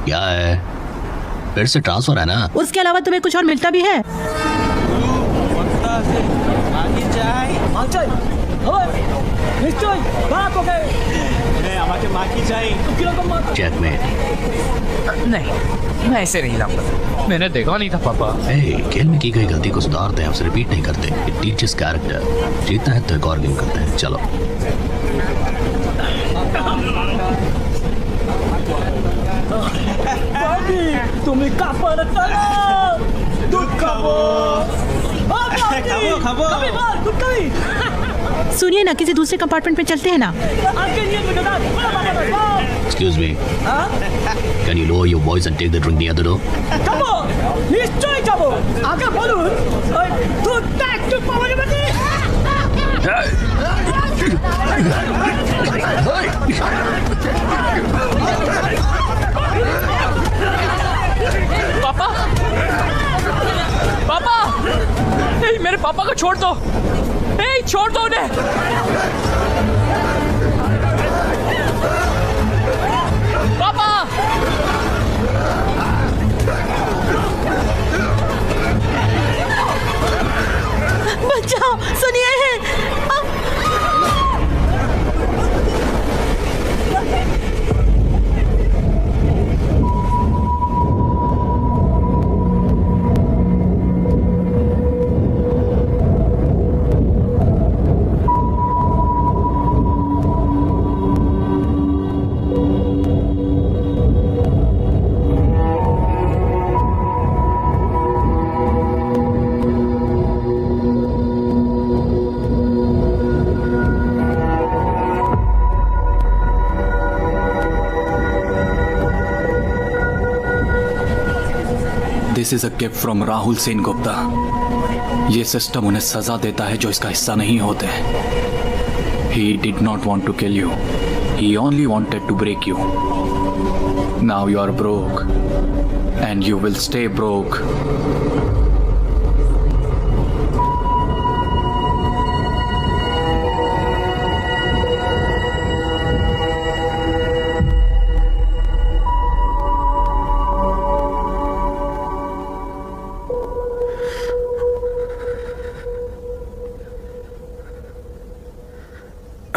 क्या है? फिर से ट्रांसफर है ना? उसके अलावा तुम्हें कुछ और मिलता भी है? चेकमेट। नहीं, मैं ऐसे नहीं लाऊंगा। मैंने देखा नहीं था पापा। खेल में की गई गलती को सुधारते हैं, उसे रिपीट नहीं करते। It teaches character. जीतना है तो एक और गेम करते हैं। चलो। तुम्ही कापड चला दूध खाबो खाबो सुनिए ना, किसी दूसरे कंपार्टमेंट में चलते हैं ना। Excuse me. Can you lower your voice and take the drink near the door? খাবো নিশ্চয়ই যাবো আগে বলুন দুধটা একটু পাওয়া যাবে কি? पापा, पापा, मेरे पापा को छोड़ दो। छोड़ दो उन्हें। पापा, बचाओ, सुनिए। This is a gift from Rahul Sen Gupta. ये सिस्टम उन्हें सजा देता है जो इसका हिस्सा नहीं होते। He did not want to kill you. He only wanted to break you. Now you are broke, and you will stay broke.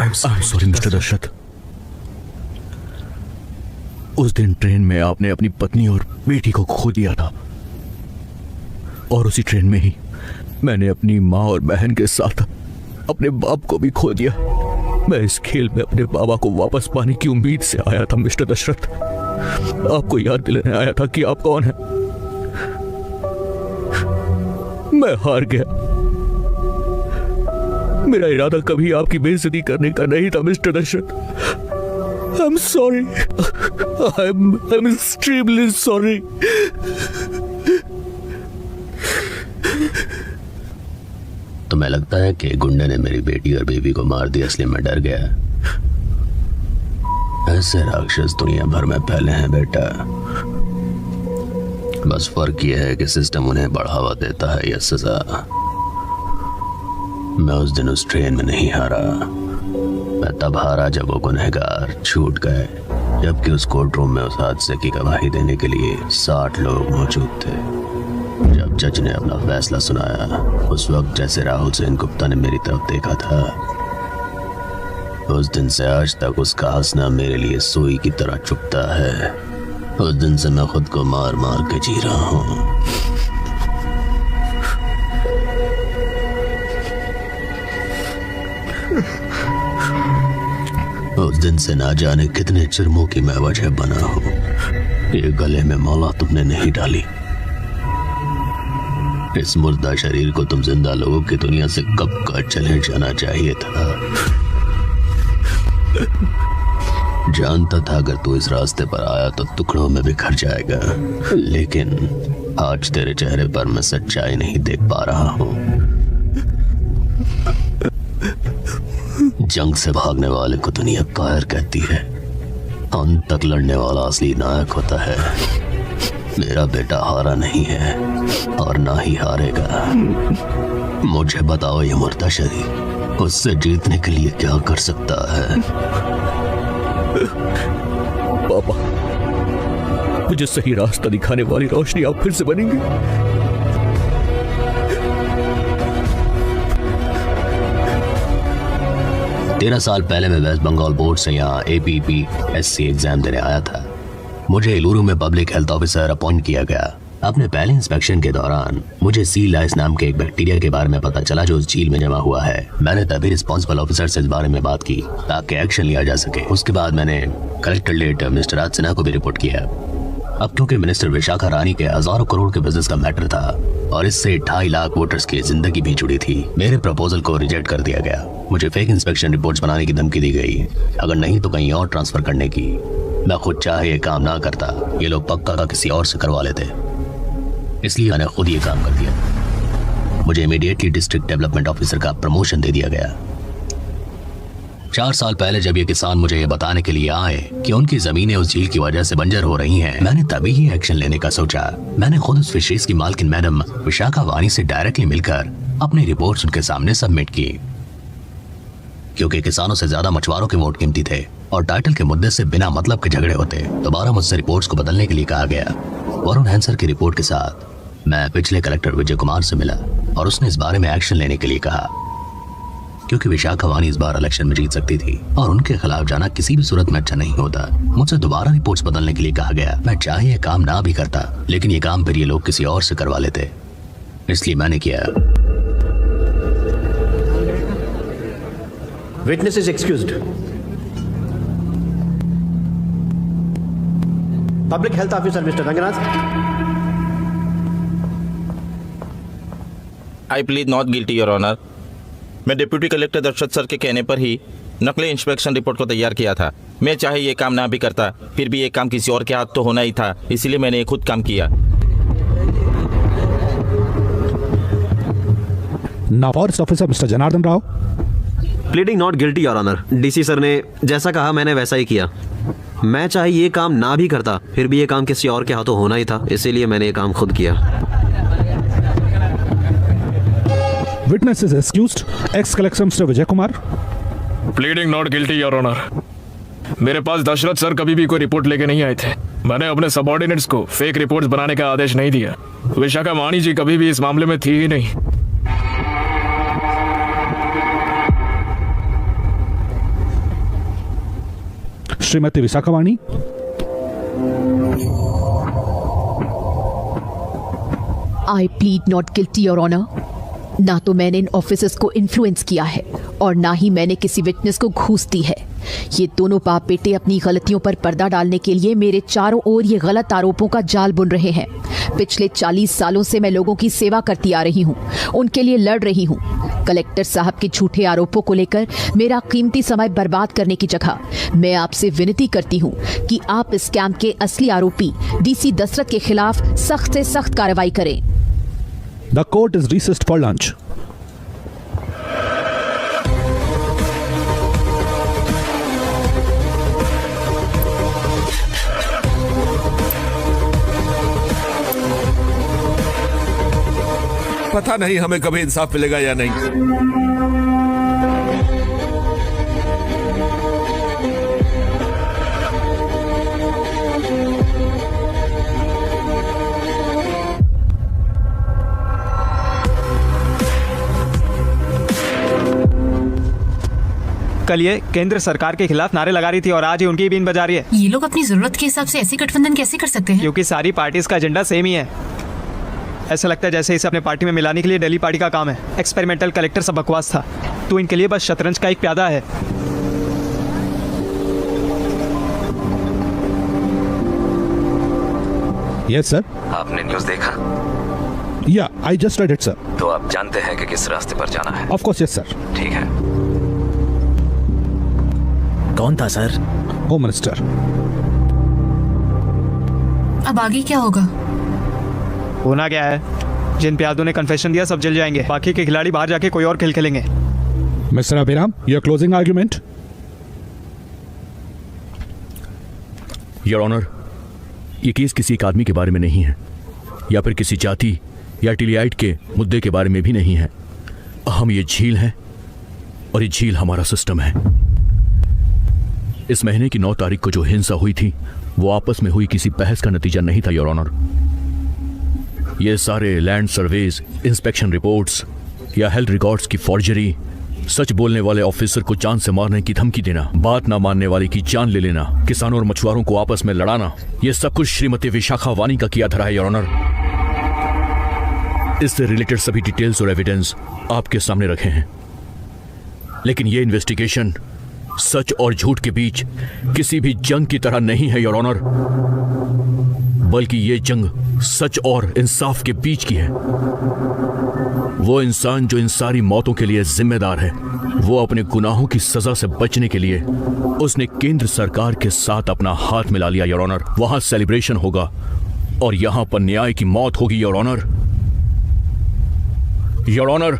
I'm sorry, mister Dashrath. उस दिन ट्रेन में आपने अपनी पत्नी और बेटी को खो दिया था, और उसी ट्रेन में ही मैंने अपनी माँ और बहन के साथ अपने बाप को भी खो दिया। मैं इस खेल में अपने बाबा को वापस पाने की उम्मीद से आया था मिस्टर दशरथ। आपको याद दिलाने आया था कि आप कौन हैं। मैं हार गया। मेरा इरादा कभी आपकी बेइज्जती करने का नहीं था mister Dashrath. I'm sorry. I'm extremely sorry. तुम्हें लगता है कि गुंडे ने मेरी बेटी और बेबी को मार दिया इसलिए मैं डर गया? ऐसे राक्षस दुनिया भर में फैले हैं बेटा। बस फर्क यह है कि सिस्टम उन्हें बढ़ावा देता है या सजा। मैं उस दिन उस ट्रेन में नहीं हारा। मैं तब हारा जब वो गुनहगार छूट गए, जबकि उस कोर्ट रूम में उस हादसे की गवाही देने के लिए 60 लोग मौजूद थे। जब जज ने अपना फैसला सुनाया, उस वक्त जैसे राहुल सेन गुप्ता ने मेरी तरफ देखा था, उस दिन से आज तक उसका हंसना मेरे लिए सुई की तरह चुभता है। उस दिन से मैं खुद को मार मार के जी रहा हूँ। उस दिन से ना जाने कितने जुर्मों की मैं वजह बना हूँ। ये गले में माला तुमने नहीं डाली। इस मुर्दा शरीर को तुम जिंदा लोगों की दुनिया से कब का चले जाना चाहिए था। जानता था अगर तू इस रास्ते पर आया तो टुकड़ों में बिखर जाएगा, लेकिन आज तेरे चेहरे पर मैं सच्चाई नहीं देख पा रहा हूँ। जंग से भागने वाले को दुनिया कायर कहती है, अंत तक लड़ने वाला असली नायक होता है। मेरा बेटा हारा नहीं है और ना ही हारेगा। मुझे बताओ ये मुर्दा शरीर उससे जीतने के लिए क्या कर सकता है? पापा, मुझे सही रास्ता दिखाने वाली रोशनी आप फिर से बनेंगे। 13 साल पहले मैं वेस्ट बंगाल बोर्ड से यहाँ APPSC एग्जाम देने आया था। मुझे एलुरु में पब्लिक हेल्थ ऑफिसर अपॉइंट किया गया। अपने पहले इंस्पेक्शन के दौरान मुझे सी लाइस नाम के एक बैक्टीरिया के बारे में पता चला जो उस झील में जमा हुआ है। मैंने तभी रिस्पॉन्सिबल ऑफिसर से इस बारे में बात की ताकि एक्शन लिया जा सके। उसके बाद मैंने कलेक्टर लेट मिस्टर राज सिन्हा को भी रिपोर्ट किया। अब क्योंकि मिनिस्टर विशाखा रानी के हजारों करोड़ के बिजनेस का मैटर था और इससे 2.5 लाख वोटर्स की जिंदगी भी जुड़ी थी, मेरे प्रपोजल को रिजेक्ट कर दिया गया। मुझे फेक इंस्पेक्शन रिपोर्ट्स बनाने की धमकी दी गई, अगर नहीं तो कहीं और ट्रांसफर करने की। मैं खुद चाहे ये काम ना करता, ये लोग पक्का का किसी और से करवा लेते, इसलिए मैंने खुद ये काम कर दिया। मुझे इमीडिएटली डिस्ट्रिक्ट डेवलपमेंट ऑफिसर का प्रमोशन दे दिया गया। 4 साल पहले जब ये किसान मुझे ये बताने के लिए आए कि उनकी जमीनें उस झील की वजह से बंजर हो रही हैं, मैंने तभी ही एक्शन लेने का सोचा। मैंने खुद उस फिशरीज की मालकिन मैडम विशाखा वानी से डायरेक्टली मिलकर अपनी रिपोर्ट्स उनके सामने सबमिट की। क्योंकि किसानों से ज्यादा मछुआरों के वोट कीमती थे और टाइटल के मुद्दे से बिना मतलब के झगड़े होते, दोबारा मुझसे रिपोर्ट्स को बदलने के लिए कहा गया। वरुण हैंसर की रिपोर्ट के साथ मैं पिछले कलेक्टर विजय कुमार से मिला और उसने इस बारे में एक्शन लेने के लिए कहा। क्योंकि विशाखा वानी इस बार इलेक्शन में जीत सकती थी और उनके खिलाफ जाना किसी भी सूरत में अच्छा नहीं होता। मुझसे दोबारा रिपोर्ट्स बदलने के लिए कहा गया। मैं चाहे ये काम ना भी करता, लेकिन ये काम फिर ये लोग किसी और से करवा लेते, इसलिए मैंने किया। Witness is excused. Public Health Officer Mr. Ranganath. I plead not guilty, Your Honor. मैं डिप्टी कलेक्टर दर्शत सर के कहने पर ही नकली इंस्पेक्शन रिपोर्ट को तैयार किया था। मैं चाहे ये काम ना भी करता, फिर भी ये काम किसी और के हाथ तो होना ही था, इसलिए मैंने खुद काम किया। Now, Forest Officer Mr. Janardhan Rao. Pleading not guilty your honour. DC sir ने जैसा कहा मैंने वैसा ही किया। मैं चाहे ये काम ना भी करता, फिर भी ये काम किसी और के हाथों होना ही था, इसीलिए मैंने ये काम खुद किया। Witness is excused. Ex-Collector Mr. Vijay Kumar. Pleading not guilty your honour. मेरे पास दशरथ सर कभी भी कोई रिपोर्ट लेके नहीं आए थे। मैंने अपने सबऑर्डिनेट्स को फेक रिपोर्ट्स बनाने का आदेश नहीं दिया। विशाखा वानी जी कभी भी इस मामले में थी ही नहीं। Shrimati Vishakha Vani. I plead not guilty your honour. ना तो मैंने इन ऑफिसर्स को इन्फ्लुएंस किया है और ना ही मैंने किसी विटनेस को घूस दी है। ये दोनों बाप बेटे अपनी गलतियों पर पर्दा डालने के लिए मेरे चारों ओर ये गलत आरोपों का जाल बुन रहे हैं। पिछले 40 सालों से मैं लोगों की सेवा करती आ रही हूँ, उनके लिए लड़ रही हूँ। कलेक्टर साहब के झूठे आरोपों को लेकर मेरा कीमती समय बर्बाद करने की जगह मैं आपसे विनती करती हूँ कि आप इस स्कैम के असली आरोपी डीसी दशरथ के खिलाफ सख्त से सख्त कार्रवाई करें। The court is recessed for lunch. पता नहीं हमें कभी इंसाफ मिलेगा या नहीं। कल ये केंद्र सरकार के खिलाफ नारे लगा रही थी और आज ही उनकी बीन बजा रही है। ये लोग अपनी जरूरत के हिसाब से ऐसे गठबंधन कैसे कर सकते हैं? क्योंकि सारी पार्टीज का एजेंडा सेम ही है। ऐसा लगता है जैसे इसे अपने पार्टी में मिलाने के लिए दिल्ली पार्टी का काम है। एक्सपेरिमेंटल कलेक्टर सब बकवास था, तो इनके लिए बस शतरंज का एक प्यादा है। Yes sir. आपने न्यूज़ देखा? Yeah, I just read it sir. तो आप जानते हैं कि किस रास्ते पर जाना है? Of course yes sir. ठीक है। कौन था सर? Home minister. अब आगे क्या होगा? होना क्या है, जिन प्यादों ने कन्फेशन दिया सब जल जाएंगे, बाकी के खिलाड़ी बाहर जाके कोई और खेल खेलेंगे। Mister Abhiram, your closing argument. Your honour, ये केस किसी एक आदमी के बारे में नहीं है या फिर किसी जाति या टिलियाइट के मुद्दे के बारे में भी नहीं है। हम ये झील हैं और ये झील हमारा सिस्टम है। इस महीने की 9 तारीख को जो हिंसा हुई थी वो आपस में हुई किसी बहस का नतीजा नहीं था योर ऑनर। ये सारे लैंड सर्वेज, इंस्पेक्शन रिपोर्ट्स या हेल्थ रिकॉर्ड्स की फॉर्जरी, सच बोलने वाले ऑफिसर को जान से मारने की धमकी देना, बात ना मानने वाले की जान ले लेना, किसानों और मछुआरों को आपस में लड़ाना, ये सब कुछ श्रीमती विशाखा वानी का किया धरा है योर ऑनर। इससे रिलेटेड सभी डिटेल्स और एविडेंस आपके सामने रखे हैं, लेकिन ये इन्वेस्टिगेशन सच और झूठ के बीच किसी भी जंग की तरह नहीं है योर ऑनर, बल्कि ये जंग सच और इंसाफ के बीच की है। वो इंसान जो इन सारी मौतों के लिए जिम्मेदार है, वो अपने गुनाहों की सजा से बचने के लिए उसने केंद्र सरकार के साथ अपना हाथ मिला लिया योर ऑनर। वहां सेलिब्रेशन होगा और यहां पर न्याय की मौत होगी योर ऑनर। योर ऑनर,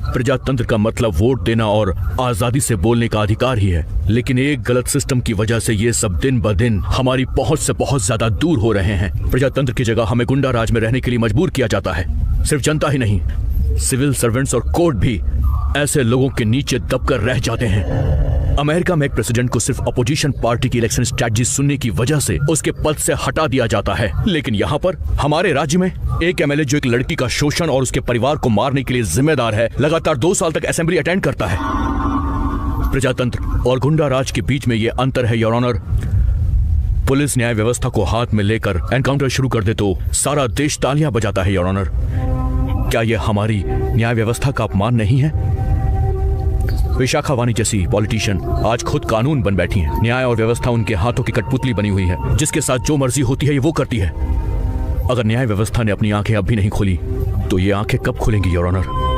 प्रजातंत्र का मतलब वोट देना और आजादी से बोलने का अधिकार ही है, लेकिन एक गलत सिस्टम की वजह से ये सब दिन ब दिन हमारी पहुंच से बहुत ज्यादा दूर हो रहे हैं। प्रजातंत्र की जगह हमें गुंडा राज में रहने के लिए मजबूर किया जाता है। सिर्फ जनता ही नहीं, सिविल सर्वेंट्स और कोर्ट भी ऐसे लोगों के नीचे दबकर रह जाते हैं। अमेरिका में एक प्रेसिडेंट को सिर्फ अपोजिशन पार्टी की इलेक्शन स्ट्रेटजी सुनने की वजह से उसके पद से हटा दिया जाता है, लेकिन यहाँ पर हमारे राज्य में एक एमएलए जो एक लड़की का शोषण और उसके परिवार को मारने के लिए जिम्मेदार है, लगातार 2 साल तक असेंबली अटेंड करता है। प्रजातंत्र और गुंडा राज के बीच में ये अंतर है योर ऑनर। पुलिस न्याय व्यवस्था को हाथ में लेकर एनकाउंटर शुरू कर दे तो सारा देश तालियां बजाता है योर ऑनर। क्या यह हमारी न्याय व्यवस्था का अपमान नहीं है? विशाखा वानी जैसी पॉलिटिशियन आज खुद कानून बन बैठी हैं। न्याय और व्यवस्था उनके हाथों की कठपुतली बनी हुई है, जिसके साथ जो मर्जी होती है ये वो करती है। अगर न्याय व्यवस्था ने अपनी आंखें अब भी नहीं खोली तो ये आंखें कब खुलेंगी योर ऑनर?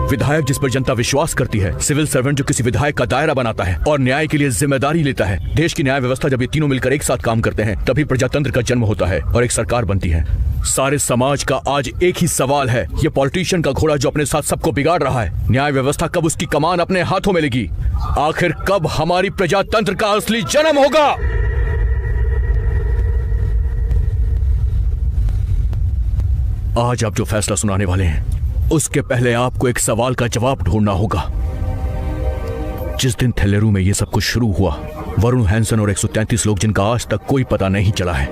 विधायक जिस पर जनता विश्वास करती है, सिविल सर्वेंट जो किसी विधायक का दायरा बनाता है और न्याय के लिए जिम्मेदारी लेता है, देश की न्याय व्यवस्था जब ये तीनों मिलकर एक साथ काम करते हैं तभी प्रजातंत्र का जन्म होता है और एक सरकार बनती है। सारे समाज का आज एक ही सवाल है, ये पॉलिटिशियन का घोड़ा जो अपने साथ सबको बिगाड़ रहा है, न्याय व्यवस्था कब उसकी कमान अपने हाथों में लेगी? आखिर कब हमारी प्रजातंत्र का असली जन्म होगा? आज आप जो फैसला सुनाने वाले हैं उसके पहले आपको एक सवाल का जवाब ढूंढना होगा। जिस दिन थेलेरू में यह सब कुछ शुरू हुआ, वरुण हैंसन और 133 लोग जिनका आज तक कोई पता नहीं चला है,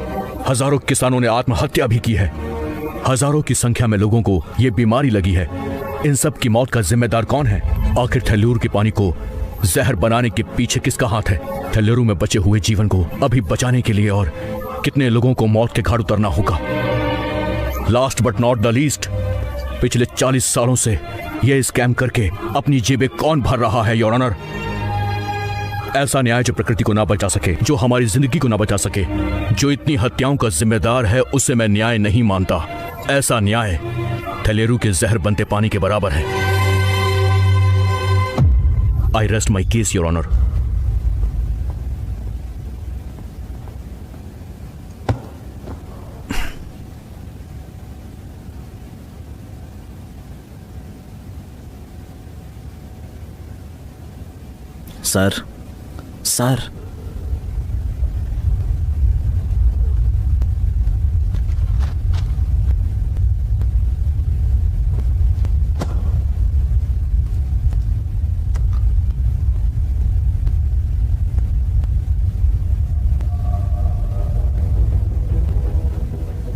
हजारों किसानों ने आत्महत्या भी की है, हजारों की संख्या में लोगों को यह बीमारी लगी है। इन सब की मौत का जिम्मेदार कौन है? आखिर थेलेरू के पानी को जहर बनाने के पीछे किसका हाथ है? थेलेरू में बचे हुए जीवन को अभी बचाने के लिए और कितने लोगों को मौत के घाट उतरना होगा? Last but not the least, पिछले 40 सालों से यह स्कैम करके अपनी जेबें कौन भर रहा है योर ऑनर? ऐसा न्याय जो प्रकृति को ना बचा सके, जो हमारी जिंदगी को ना बचा सके, जो इतनी हत्याओं का जिम्मेदार है, उसे मैं न्याय नहीं मानता। ऐसा न्याय थेलेरू के जहर बनते पानी के बराबर है। I rest my case your honour. Sir, sir,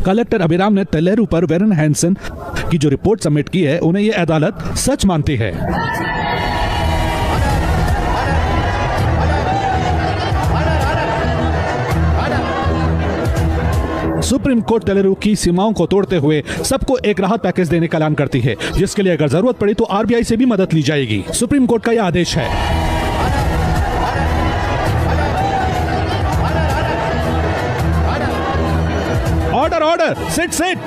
collector Abhiram ने थेलेरू पर वरुण हैंसन की जो रिपोर्ट सबमिट की है, उन्हें यह अदालत सच मानती है। सुप्रीम कोर्ट थेलेरू की सीमाओं को तोड़ते हुए सबको एक राहत पैकेज देने का ऐलान करती है, जिसके लिए अगर जरूरत पड़ी तो आरबीआई से भी मदद ली जाएगी। सुप्रीम कोर्ट का यह आदेश है। Order, order, sit, sit.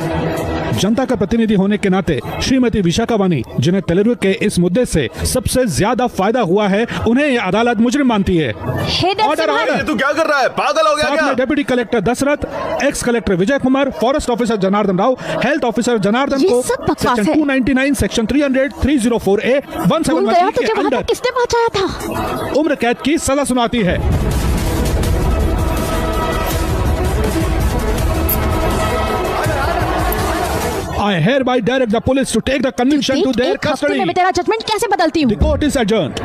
जनता का प्रतिनिधि होने के नाते श्रीमती विशाखा वानी, जिन्हें थेलेरू के इस मुद्दे से सबसे ज्यादा फायदा हुआ है, उन्हें यह अदालत मुजरिम मानती है। Order, order. तू क्या कर रहा है? पागल हो गया क्या? Deputy collector Dashrath, ex collector Vijay Kumar, forest officer Janardhan Rao, health officer Janardhan को सेक्शन 299, सेक्शन 300, 304A, 171 के अंडर किसने पहुंचाया था? उम्र कैद की सजा सुनाती है। I hereby direct the police to take the conviction to their custody. मैं तेरा जजमेंट कैसे बदलती हूँ? The court is adjourned.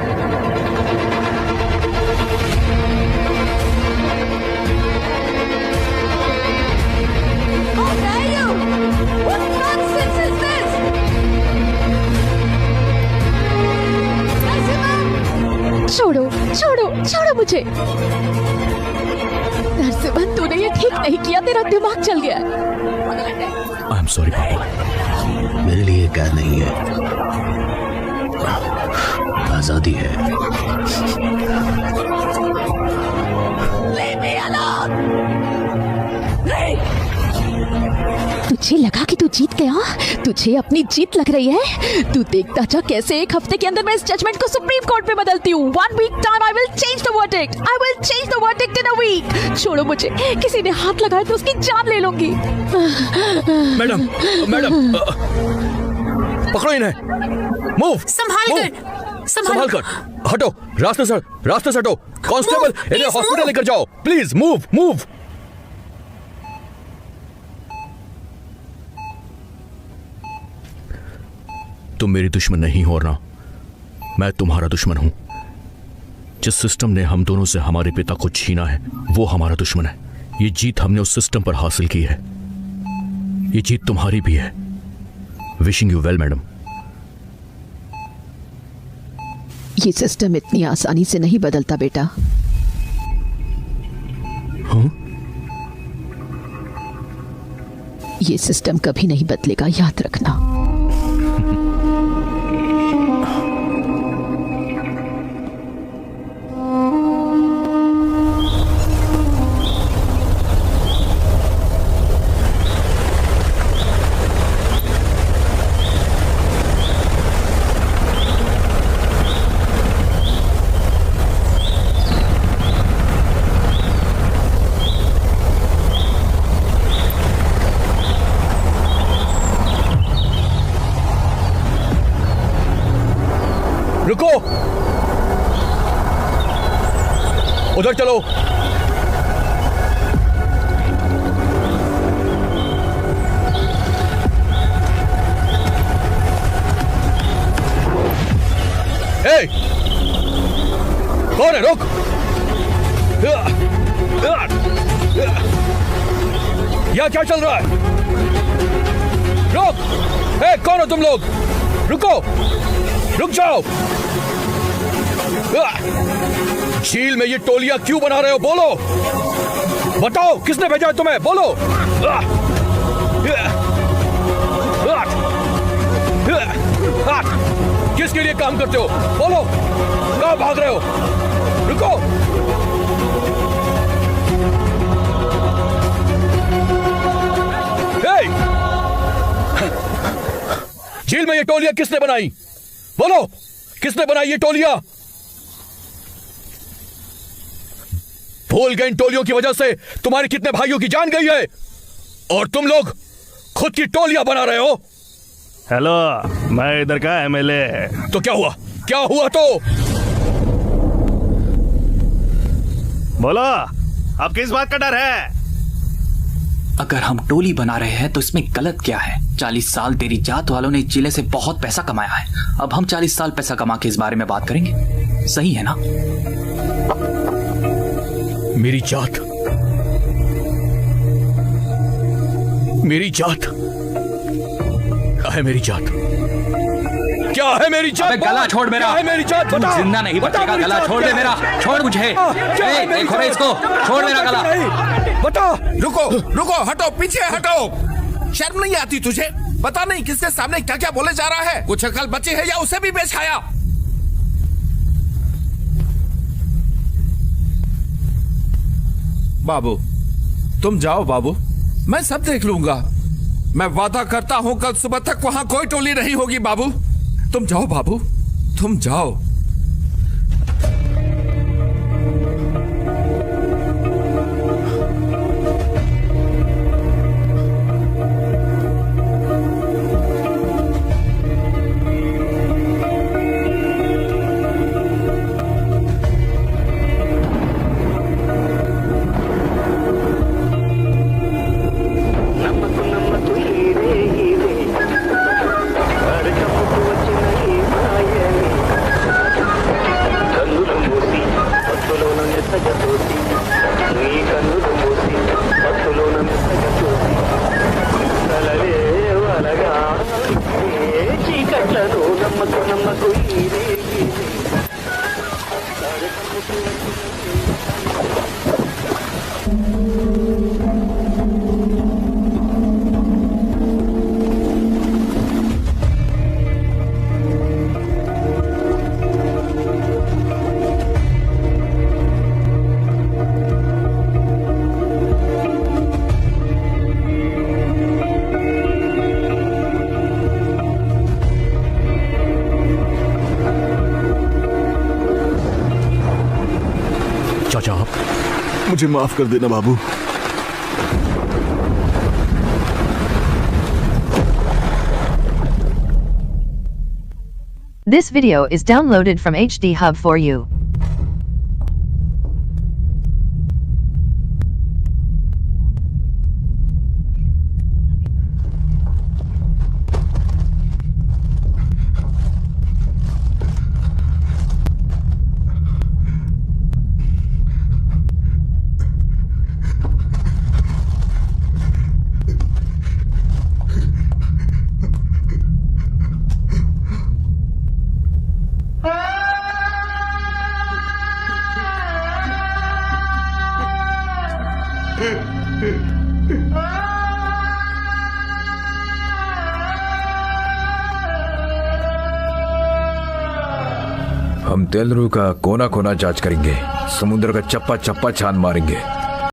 छोड़ो छोड़ो छोड़ो मुझे। नरसिम्हन, तूने ये ठीक नहीं किया, तेरा दिमाग चल गया। आई एम सॉरी पापा। मेरे लिए कैद नहीं है, आजादी है। तुझे लगा कि तू जीत गया? तुझे अपनी जीत लग रही है? तू देखता जा कैसे एक हफ्ते के अंदर मैं इस जजमेंट को सुप्रीम कोर्ट में बदलती हूँ। 1 week time I will change the verdict. I will change the verdict in a week. छोड़ो मुझे, किसी ने हाथ लगाया तो उसकी जान ले लूंगी। मैडम मैडम, पकड़ो इन्हें। मूव, संभाल कर। हटो, रास्ते से हटो। कांस्टेबल, इन्हें हॉस्पिटल लेकर जाओ प्लीज। मूव। तुम मेरी दुश्मन नहीं हो ना, मैं तुम्हारा दुश्मन हूं। जिस सिस्टम ने हम दोनों से हमारे पिता को छीना है वो हमारा दुश्मन है। ये जीत हमने उस सिस्टम पर हासिल की है, ये जीत तुम्हारी भी है। Wishing you well madam. ये सिस्टम इतनी आसानी से नहीं बदलता बेटा। हाँ? ये सिस्टम कभी नहीं बदलेगा, याद रखना। रुको, उधर चलो। ए, कौन है? रुक। यहाँ क्या चल रहा है? रुक। ए, कौन हो तुम लोग? रुको, रुक जाओ। झील में ये टोलियां क्यों बना रहे हो? बोलो, बताओ, किसने भेजा है तुम्हें? बोलो। किसके लिए काम करते हो? बोलो, कहां भाग रहे हो? रुको। झील में ये टोलियां किसने बनाई? बोलो, किसने बनाई ये टोलियां? भूल गए इन टोलियों की वजह से तुम्हारे कितने भाइयों की जान गई है, और तुम लोग खुद की टोलियां बना रहे हो। हेलो, मैं इधर का एमएलए। तो क्या हुआ? क्या हुआ? तो बोलो, अब किस बात का डर है? अगर हम टोली बना रहे हैं तो इसमें गलत क्या है? 40 साल तेरी जात वालों ने इस जिले से बहुत पैसा कमाया है। अब हम 40 साल पैसा कमा के इस बारे में बात करेंगे, सही है ना? मेरी जात, मेरी जात क्या है? मेरी जात क्या है? मेरी जात गला छोड़ मेरा। क्या है मेरी जात? तुम जिंदा नहीं बचेगा। गला छोड़ दे मेरा, छोड़ मुझे। देखो रे इसको, छोड़ मेरा गला। बता। रुको, हटो, पीछे हटो। शर्म नहीं आती तुझे? पता नहीं किसके सामने क्या क्या बोले जा रहा है। कुछ अकल बची है या उसे भी बेच खाया? बाबू, तुम जाओ बाबू, मैं सब देख लूंगा। मैं वादा करता हूं कल सुबह तक वहां कोई टोली नहीं होगी। बाबू, तुम जाओ बाबू, तुम जाओ। चाचा आप मुझे माफ कर देना बाबू। This video is downloaded from HD Hub for you. हम तेलरू का कोना कोना जांच करेंगे, समुद्र का चप्पा चप्पा छान मारेंगे।